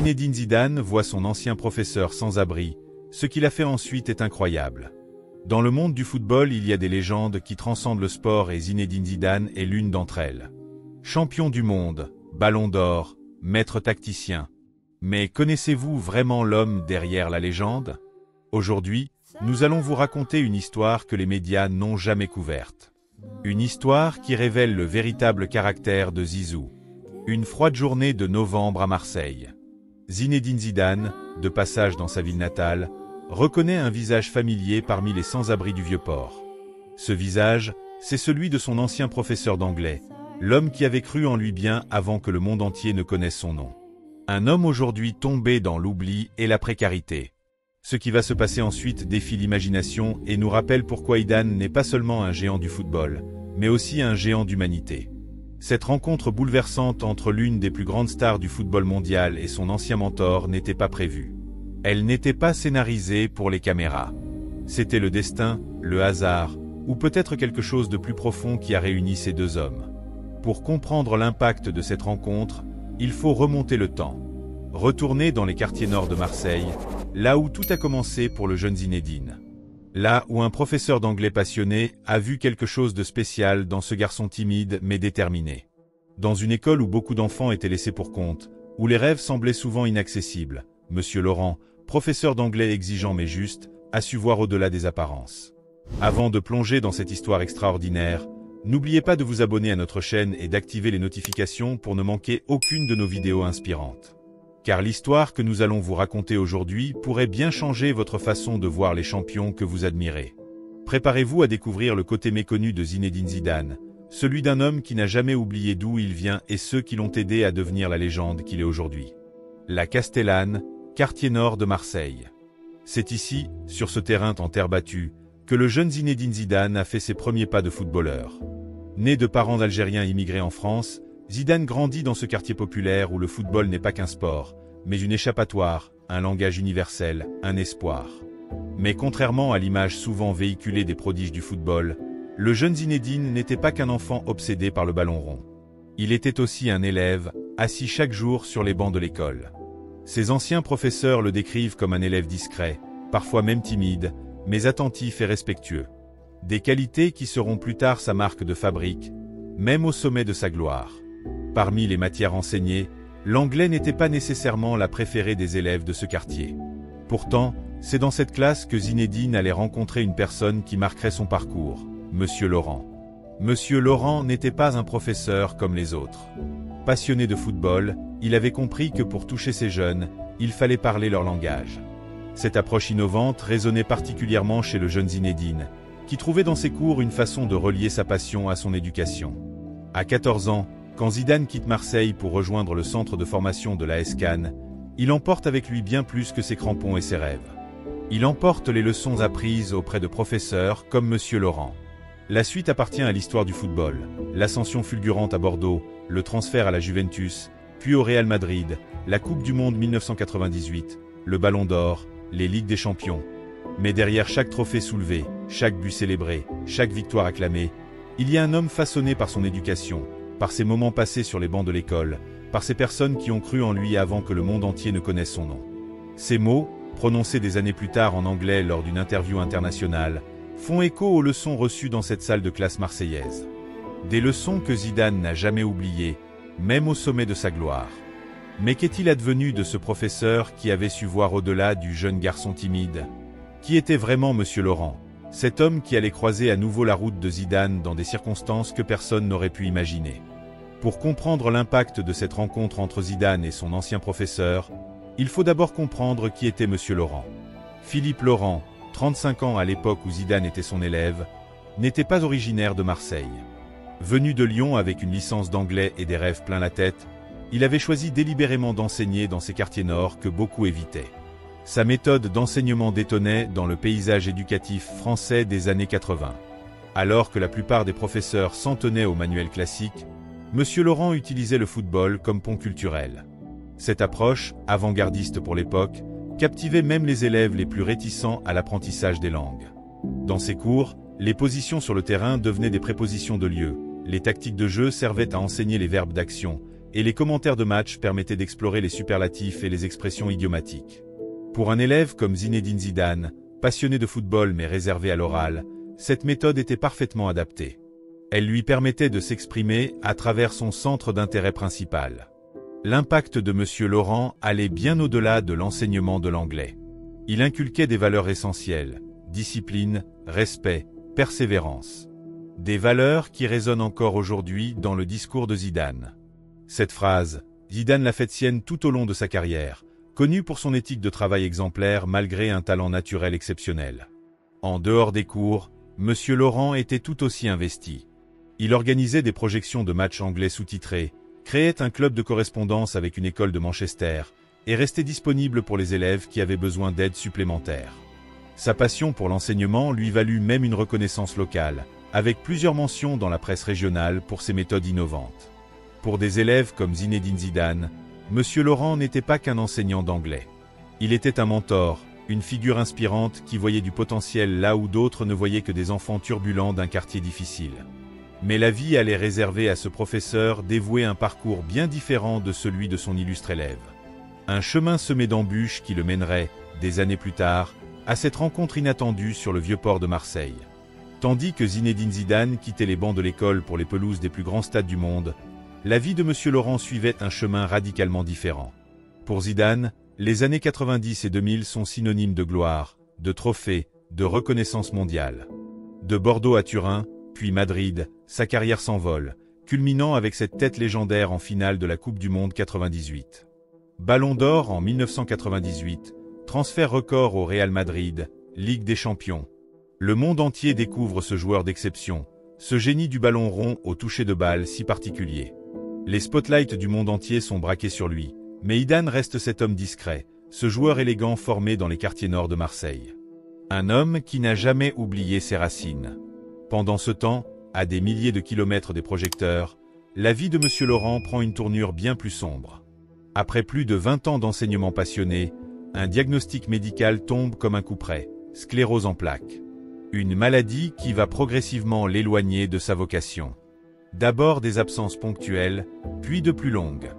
Zinedine Zidane voit son ancien professeur sans abri. Ce qu'il a fait ensuite est incroyable. Dans le monde du football, il y a des légendes qui transcendent le sport et Zinedine Zidane est l'une d'entre elles. Champion du monde, ballon d'or, maître tacticien. Mais connaissez-vous vraiment l'homme derrière la légende? Aujourd'hui, nous allons vous raconter une histoire que les médias n'ont jamais couverte. Une histoire qui révèle le véritable caractère de Zizou. Une froide journée de novembre à Marseille. Zinedine Zidane, de passage dans sa ville natale, reconnaît un visage familier parmi les sans-abri du Vieux-Port. Ce visage, c'est celui de son ancien professeur d'anglais, l'homme qui avait cru en lui bien avant que le monde entier ne connaisse son nom. Un homme aujourd'hui tombé dans l'oubli et la précarité. Ce qui va se passer ensuite défie l'imagination et nous rappelle pourquoi Zidane n'est pas seulement un géant du football, mais aussi un géant d'humanité. Cette rencontre bouleversante entre l'une des plus grandes stars du football mondial et son ancien mentor n'était pas prévue. Elle n'était pas scénarisée pour les caméras. C'était le destin, le hasard, ou peut-être quelque chose de plus profond qui a réuni ces deux hommes. Pour comprendre l'impact de cette rencontre, il faut remonter le temps. Retourner dans les quartiers nord de Marseille, là où tout a commencé pour le jeune Zinedine. Là où un professeur d'anglais passionné a vu quelque chose de spécial dans ce garçon timide mais déterminé. Dans une école où beaucoup d'enfants étaient laissés pour compte, où les rêves semblaient souvent inaccessibles, Monsieur Laurent, professeur d'anglais exigeant mais juste, a su voir au-delà des apparences. Avant de plonger dans cette histoire extraordinaire, n'oubliez pas de vous abonner à notre chaîne et d'activer les notifications pour ne manquer aucune de nos vidéos inspirantes. Car l'histoire que nous allons vous raconter aujourd'hui pourrait bien changer votre façon de voir les champions que vous admirez. Préparez-vous à découvrir le côté méconnu de Zinedine Zidane, celui d'un homme qui n'a jamais oublié d'où il vient et ceux qui l'ont aidé à devenir la légende qu'il est aujourd'hui. La Castellane, quartier nord de Marseille. C'est ici, sur ce terrain en terre battue, que le jeune Zinedine Zidane a fait ses premiers pas de footballeur. Né de parents algériens immigrés en France, Zidane grandit dans ce quartier populaire où le football n'est pas qu'un sport, mais une échappatoire, un langage universel, un espoir. Mais contrairement à l'image souvent véhiculée des prodiges du football, le jeune Zinedine n'était pas qu'un enfant obsédé par le ballon rond. Il était aussi un élève, assis chaque jour sur les bancs de l'école. Ses anciens professeurs le décrivent comme un élève discret, parfois même timide, mais attentif et respectueux. Des qualités qui seront plus tard sa marque de fabrique, même au sommet de sa gloire. Parmi les matières enseignées, l'anglais n'était pas nécessairement la préférée des élèves de ce quartier. Pourtant, c'est dans cette classe que Zinedine allait rencontrer une personne qui marquerait son parcours, Monsieur Laurent. Monsieur Laurent n'était pas un professeur comme les autres. Passionné de football, il avait compris que pour toucher ces jeunes, il fallait parler leur langage. Cette approche innovante résonnait particulièrement chez le jeune Zinedine, qui trouvait dans ses cours une façon de relier sa passion à son éducation. À 14 ans, quand Zidane quitte Marseille pour rejoindre le centre de formation de l'AS Cannes, il emporte avec lui bien plus que ses crampons et ses rêves. Il emporte les leçons apprises auprès de professeurs comme Monsieur Laurent. La suite appartient à l'histoire du football, l'ascension fulgurante à Bordeaux, le transfert à la Juventus, puis au Real Madrid, la Coupe du Monde 1998, le Ballon d'Or, les Ligues des Champions. Mais derrière chaque trophée soulevé, chaque but célébré, chaque victoire acclamée, il y a un homme façonné par son éducation, par ses moments passés sur les bancs de l'école, par ces personnes qui ont cru en lui avant que le monde entier ne connaisse son nom. Ces mots, prononcés des années plus tard en anglais lors d'une interview internationale, font écho aux leçons reçues dans cette salle de classe marseillaise. Des leçons que Zidane n'a jamais oubliées, même au sommet de sa gloire. Mais qu'est-il advenu de ce professeur qui avait su voir au-delà du jeune garçon timide? Qui était vraiment Monsieur Laurent, cet homme qui allait croiser à nouveau la route de Zidane dans des circonstances que personne n'aurait pu imaginer? Pour comprendre l'impact de cette rencontre entre Zidane et son ancien professeur, il faut d'abord comprendre qui était Monsieur Laurent. Philippe Laurent, 35 ans à l'époque où Zidane était son élève, n'était pas originaire de Marseille. Venu de Lyon avec une licence d'anglais et des rêves plein la tête, il avait choisi délibérément d'enseigner dans ces quartiers nord que beaucoup évitaient. Sa méthode d'enseignement détonnait dans le paysage éducatif français des années 80. Alors que la plupart des professeurs s'en tenaient au manuel classique, Monsieur Laurent utilisait le football comme pont culturel. Cette approche, avant-gardiste pour l'époque, captivait même les élèves les plus réticents à l'apprentissage des langues. Dans ses cours, les positions sur le terrain devenaient des prépositions de lieu, les tactiques de jeu servaient à enseigner les verbes d'action, et les commentaires de match permettaient d'explorer les superlatifs et les expressions idiomatiques. Pour un élève comme Zinedine Zidane, passionné de football mais réservé à l'oral, cette méthode était parfaitement adaptée. Elle lui permettait de s'exprimer à travers son centre d'intérêt principal. L'impact de M. Laurent allait bien au-delà de l'enseignement de l'anglais. Il inculquait des valeurs essentielles, discipline, respect, persévérance. Des valeurs qui résonnent encore aujourd'hui dans le discours de Zidane. Cette phrase, Zidane l'a faite sienne tout au long de sa carrière, connu pour son éthique de travail exemplaire malgré un talent naturel exceptionnel. En dehors des cours, M. Laurent était tout aussi investi. Il organisait des projections de matchs anglais sous-titrés, créait un club de correspondance avec une école de Manchester, et restait disponible pour les élèves qui avaient besoin d'aide supplémentaire. Sa passion pour l'enseignement lui valut même une reconnaissance locale, avec plusieurs mentions dans la presse régionale pour ses méthodes innovantes. Pour des élèves comme Zinedine Zidane, M. Laurent n'était pas qu'un enseignant d'anglais. Il était un mentor, une figure inspirante qui voyait du potentiel là où d'autres ne voyaient que des enfants turbulents d'un quartier difficile. Mais la vie allait réserver à ce professeur dévoué un parcours bien différent de celui de son illustre élève. Un chemin semé d'embûches qui le mènerait, des années plus tard, à cette rencontre inattendue sur le vieux port de Marseille. Tandis que Zinedine Zidane quittait les bancs de l'école pour les pelouses des plus grands stades du monde, la vie de M. Laurent suivait un chemin radicalement différent. Pour Zidane, les années 90 et 2000 sont synonymes de gloire, de trophées, de reconnaissance mondiale. De Bordeaux à Turin, puis Madrid, sa carrière s'envole, culminant avec cette tête légendaire en finale de la Coupe du Monde 98. Ballon d'or en 1998, transfert record au Real Madrid, Ligue des Champions. Le monde entier découvre ce joueur d'exception, ce génie du ballon rond au toucher de balle si particulier. Les spotlights du monde entier sont braqués sur lui, mais Zidane reste cet homme discret, ce joueur élégant formé dans les quartiers nord de Marseille. Un homme qui n'a jamais oublié ses racines. Pendant ce temps, à des milliers de kilomètres des projecteurs, la vie de M. Laurent prend une tournure bien plus sombre. Après plus de 20 ans d'enseignement passionné, un diagnostic médical tombe comme un coup près, sclérose en plaques. Une maladie qui va progressivement l'éloigner de sa vocation. D'abord des absences ponctuelles, puis de plus longues.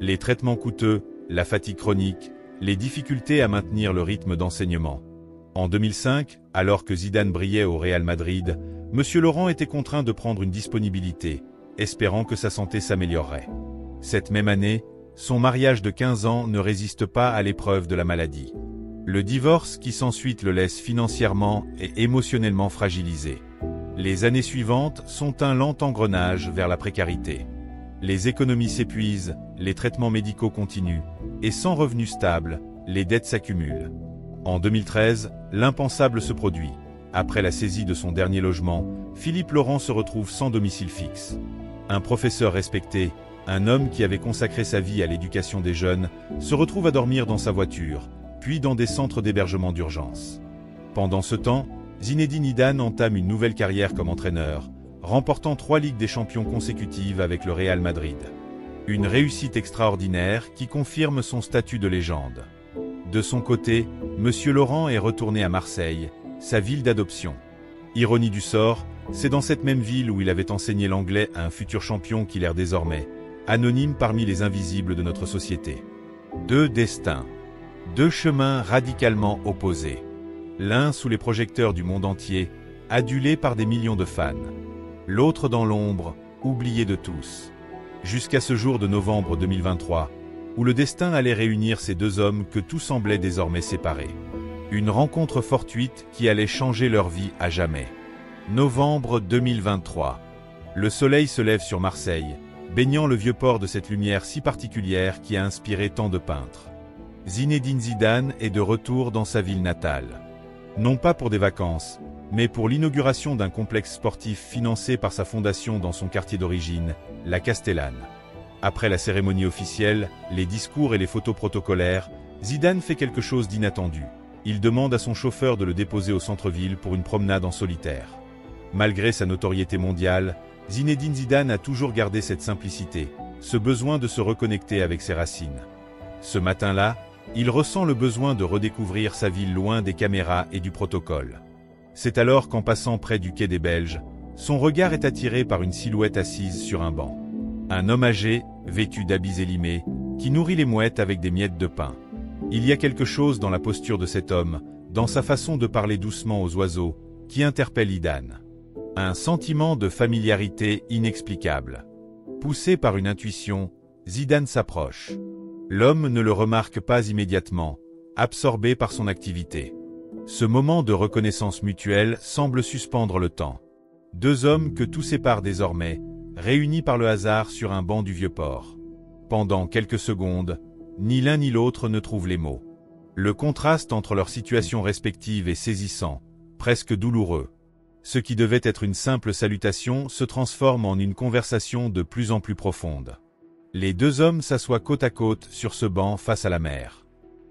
Les traitements coûteux, la fatigue chronique, les difficultés à maintenir le rythme d'enseignement. En 2005, alors que Zidane brillait au Real Madrid, M. Laurent était contraint de prendre une disponibilité, espérant que sa santé s'améliorerait. Cette même année, son mariage de 15 ans ne résiste pas à l'épreuve de la maladie. Le divorce qui s'ensuit le laisse financièrement et émotionnellement fragilisé. Les années suivantes sont un lent engrenage vers la précarité. Les économies s'épuisent, les traitements médicaux continuent, et sans revenus stables, les dettes s'accumulent. En 2013, l'impensable se produit. Après la saisie de son dernier logement, Philippe Laurent se retrouve sans domicile fixe. Un professeur respecté, un homme qui avait consacré sa vie à l'éducation des jeunes, se retrouve à dormir dans sa voiture, puis dans des centres d'hébergement d'urgence. Pendant ce temps, Zinedine Zidane entame une nouvelle carrière comme entraîneur, remportant 3 Ligues des Champions consécutives avec le Real Madrid. Une réussite extraordinaire qui confirme son statut de légende. De son côté, M. Laurent est retourné à Marseille, sa ville d'adoption. Ironie du sort, c'est dans cette même ville où il avait enseigné l'anglais à un futur champion qu'il erre désormais, anonyme parmi les invisibles de notre société. Deux destins. Deux chemins radicalement opposés. L'un sous les projecteurs du monde entier, adulé par des millions de fans. L'autre dans l'ombre, oublié de tous. Jusqu'à ce jour de novembre 2023, où le destin allait réunir ces deux hommes que tout semblait désormais séparer. Une rencontre fortuite qui allait changer leur vie à jamais. Novembre 2023. Le soleil se lève sur Marseille, baignant le vieux port de cette lumière si particulière qui a inspiré tant de peintres. Zinedine Zidane est de retour dans sa ville natale. Non pas pour des vacances, mais pour l'inauguration d'un complexe sportif financé par sa fondation dans son quartier d'origine, la Castellane. Après la cérémonie officielle, les discours et les photos protocolaires, Zidane fait quelque chose d'inattendu. Il demande à son chauffeur de le déposer au centre-ville pour une promenade en solitaire. Malgré sa notoriété mondiale, Zinedine Zidane a toujours gardé cette simplicité, ce besoin de se reconnecter avec ses racines. Ce matin-là, il ressent le besoin de redécouvrir sa ville loin des caméras et du protocole. C'est alors qu'en passant près du quai des Belges, son regard est attiré par une silhouette assise sur un banc. Un homme âgé, vêtu d'habits élimés, qui nourrit les mouettes avec des miettes de pain. Il y a quelque chose dans la posture de cet homme, dans sa façon de parler doucement aux oiseaux, qui interpelle Idan. Un sentiment de familiarité inexplicable. Poussé par une intuition, Zidane s'approche. L'homme ne le remarque pas immédiatement, absorbé par son activité. Ce moment de reconnaissance mutuelle semble suspendre le temps. Deux hommes que tout sépare désormais, réunis par le hasard sur un banc du Vieux-Port. Pendant quelques secondes, ni l'un ni l'autre ne trouvent les mots. Le contraste entre leurs situations respectives est saisissant, presque douloureux. Ce qui devait être une simple salutation se transforme en une conversation de plus en plus profonde. Les deux hommes s'assoient côte à côte sur ce banc face à la mer.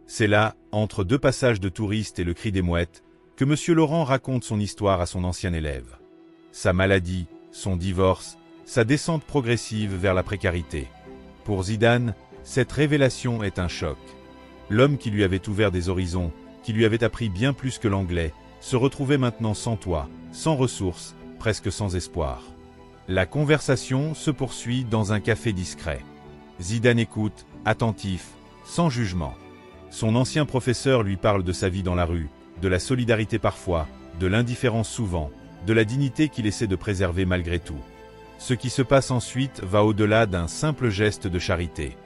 C'est là, entre deux passages de touristes et le cri des mouettes, que M. Laurent raconte son histoire à son ancien élève. Sa maladie, son divorce, sa descente progressive vers la précarité. Pour Zidane, cette révélation est un choc. L'homme qui lui avait ouvert des horizons, qui lui avait appris bien plus que l'anglais, se retrouvait maintenant sans toit, sans ressources, presque sans espoir. La conversation se poursuit dans un café discret. Zidane écoute, attentif, sans jugement. Son ancien professeur lui parle de sa vie dans la rue, de la solidarité parfois, de l'indifférence souvent, de la dignité qu'il essaie de préserver malgré tout. Ce qui se passe ensuite va au-delà d'un simple geste de charité.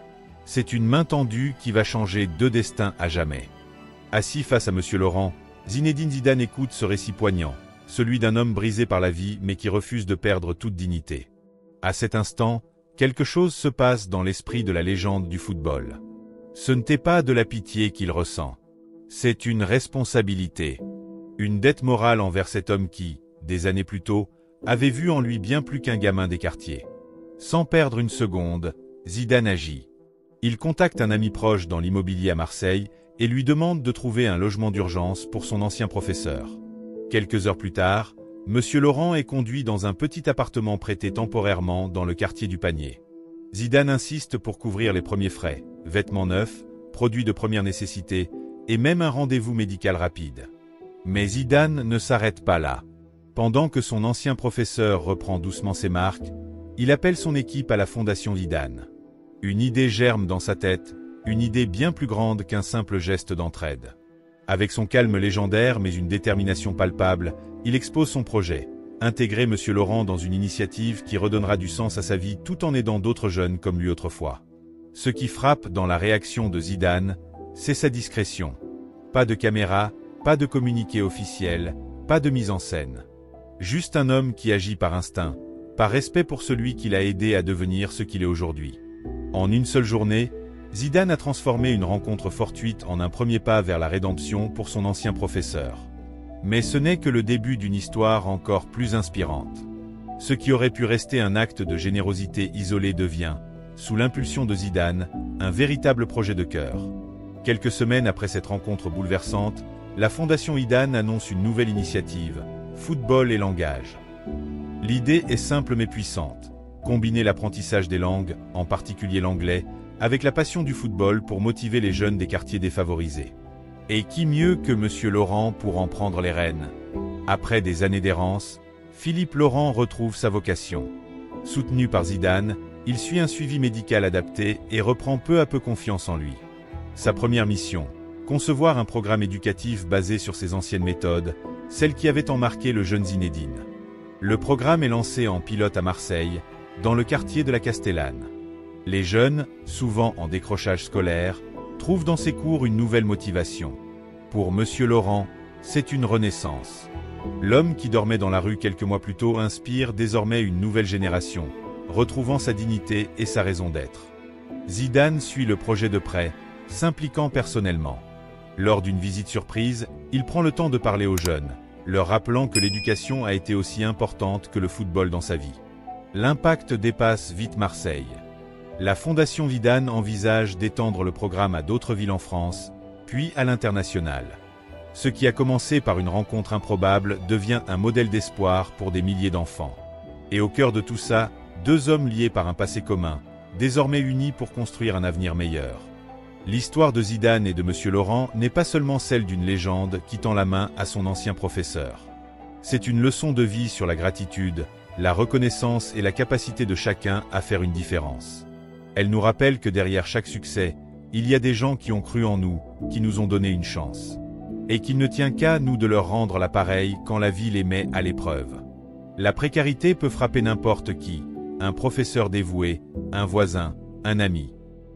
C'est une main tendue qui va changer deux destins à jamais. Assis face à M. Laurent, Zinedine Zidane écoute ce récit poignant, celui d'un homme brisé par la vie mais qui refuse de perdre toute dignité. À cet instant, quelque chose se passe dans l'esprit de la légende du football. Ce n'était pas de la pitié qu'il ressent. C'est une responsabilité. Une dette morale envers cet homme qui, des années plus tôt, avait vu en lui bien plus qu'un gamin des quartiers. Sans perdre une seconde, Zidane agit. Il contacte un ami proche dans l'immobilier à Marseille et lui demande de trouver un logement d'urgence pour son ancien professeur. Quelques heures plus tard, M. Laurent est conduit dans un petit appartement prêté temporairement dans le quartier du Panier. Zidane insiste pour couvrir les premiers frais, vêtements neufs, produits de première nécessité et même un rendez-vous médical rapide. Mais Zidane ne s'arrête pas là. Pendant que son ancien professeur reprend doucement ses marques, il appelle son équipe à la Fondation Zidane. Une idée germe dans sa tête, une idée bien plus grande qu'un simple geste d'entraide. Avec son calme légendaire mais une détermination palpable, il expose son projet, intégrer M. Laurent dans une initiative qui redonnera du sens à sa vie tout en aidant d'autres jeunes comme lui autrefois. Ce qui frappe dans la réaction de Zidane, c'est sa discrétion. Pas de caméra, pas de communiqué officiel, pas de mise en scène. Juste un homme qui agit par instinct, par respect pour celui qui l'a aidé à devenir ce qu'il est aujourd'hui. En une seule journée, Zidane a transformé une rencontre fortuite en un premier pas vers la rédemption pour son ancien professeur. Mais ce n'est que le début d'une histoire encore plus inspirante. Ce qui aurait pu rester un acte de générosité isolé devient, sous l'impulsion de Zidane, un véritable projet de cœur. Quelques semaines après cette rencontre bouleversante, la Fondation Zidane annonce une nouvelle initiative, Football et langage. L'idée est simple mais puissante. Combiner l'apprentissage des langues, en particulier l'anglais, avec la passion du football pour motiver les jeunes des quartiers défavorisés. Et qui mieux que M. Laurent pour en prendre les rênes? Après des années d'errance, Philippe Laurent retrouve sa vocation. Soutenu par Zidane, il suit un suivi médical adapté et reprend peu à peu confiance en lui. Sa première mission, concevoir un programme éducatif basé sur ses anciennes méthodes, celles qui avaient tant marqué le jeune Zinedine. Le programme est lancé en pilote à Marseille, dans le quartier de la Castellane. Les jeunes, souvent en décrochage scolaire, trouvent dans ces cours une nouvelle motivation. Pour M. Laurent, c'est une renaissance. L'homme qui dormait dans la rue quelques mois plus tôt inspire désormais une nouvelle génération, retrouvant sa dignité et sa raison d'être. Zidane suit le projet de près, s'impliquant personnellement. Lors d'une visite surprise, il prend le temps de parler aux jeunes, leur rappelant que l'éducation a été aussi importante que le football dans sa vie. L'impact dépasse vite Marseille. La Fondation Zidane envisage d'étendre le programme à d'autres villes en France, puis à l'international. Ce qui a commencé par une rencontre improbable devient un modèle d'espoir pour des milliers d'enfants. Et au cœur de tout ça, deux hommes liés par un passé commun, désormais unis pour construire un avenir meilleur. L'histoire de Zidane et de M. Laurent n'est pas seulement celle d'une légende qui tend la main à son ancien professeur. C'est une leçon de vie sur la gratitude, la reconnaissance et la capacité de chacun à faire une différence. Elle nous rappelle que derrière chaque succès, il y a des gens qui ont cru en nous, qui nous ont donné une chance. Et qu'il ne tient qu'à nous de leur rendre l'appareil quand la vie les met à l'épreuve. La précarité peut frapper n'importe qui, un professeur dévoué, un voisin, un ami.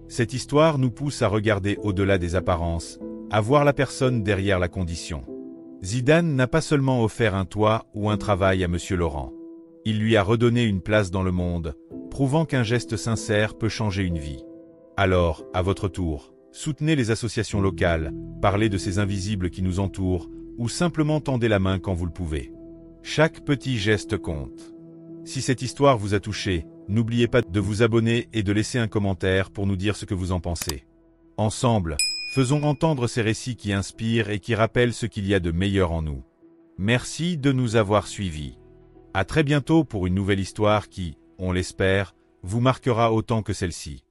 Cette histoire nous pousse à regarder au-delà des apparences, à voir la personne derrière la condition. Zidane n'a pas seulement offert un toit ou un travail à Monsieur Laurent. Il lui a redonné une place dans le monde, prouvant qu'un geste sincère peut changer une vie. Alors, à votre tour, soutenez les associations locales, parlez de ces invisibles qui nous entourent, ou simplement tendez la main quand vous le pouvez. Chaque petit geste compte. Si cette histoire vous a touché, n'oubliez pas de vous abonner et de laisser un commentaire pour nous dire ce que vous en pensez. Ensemble, faisons entendre ces récits qui inspirent et qui rappellent ce qu'il y a de meilleur en nous. Merci de nous avoir suivis. À très bientôt pour une nouvelle histoire qui, on l'espère, vous marquera autant que celle-ci.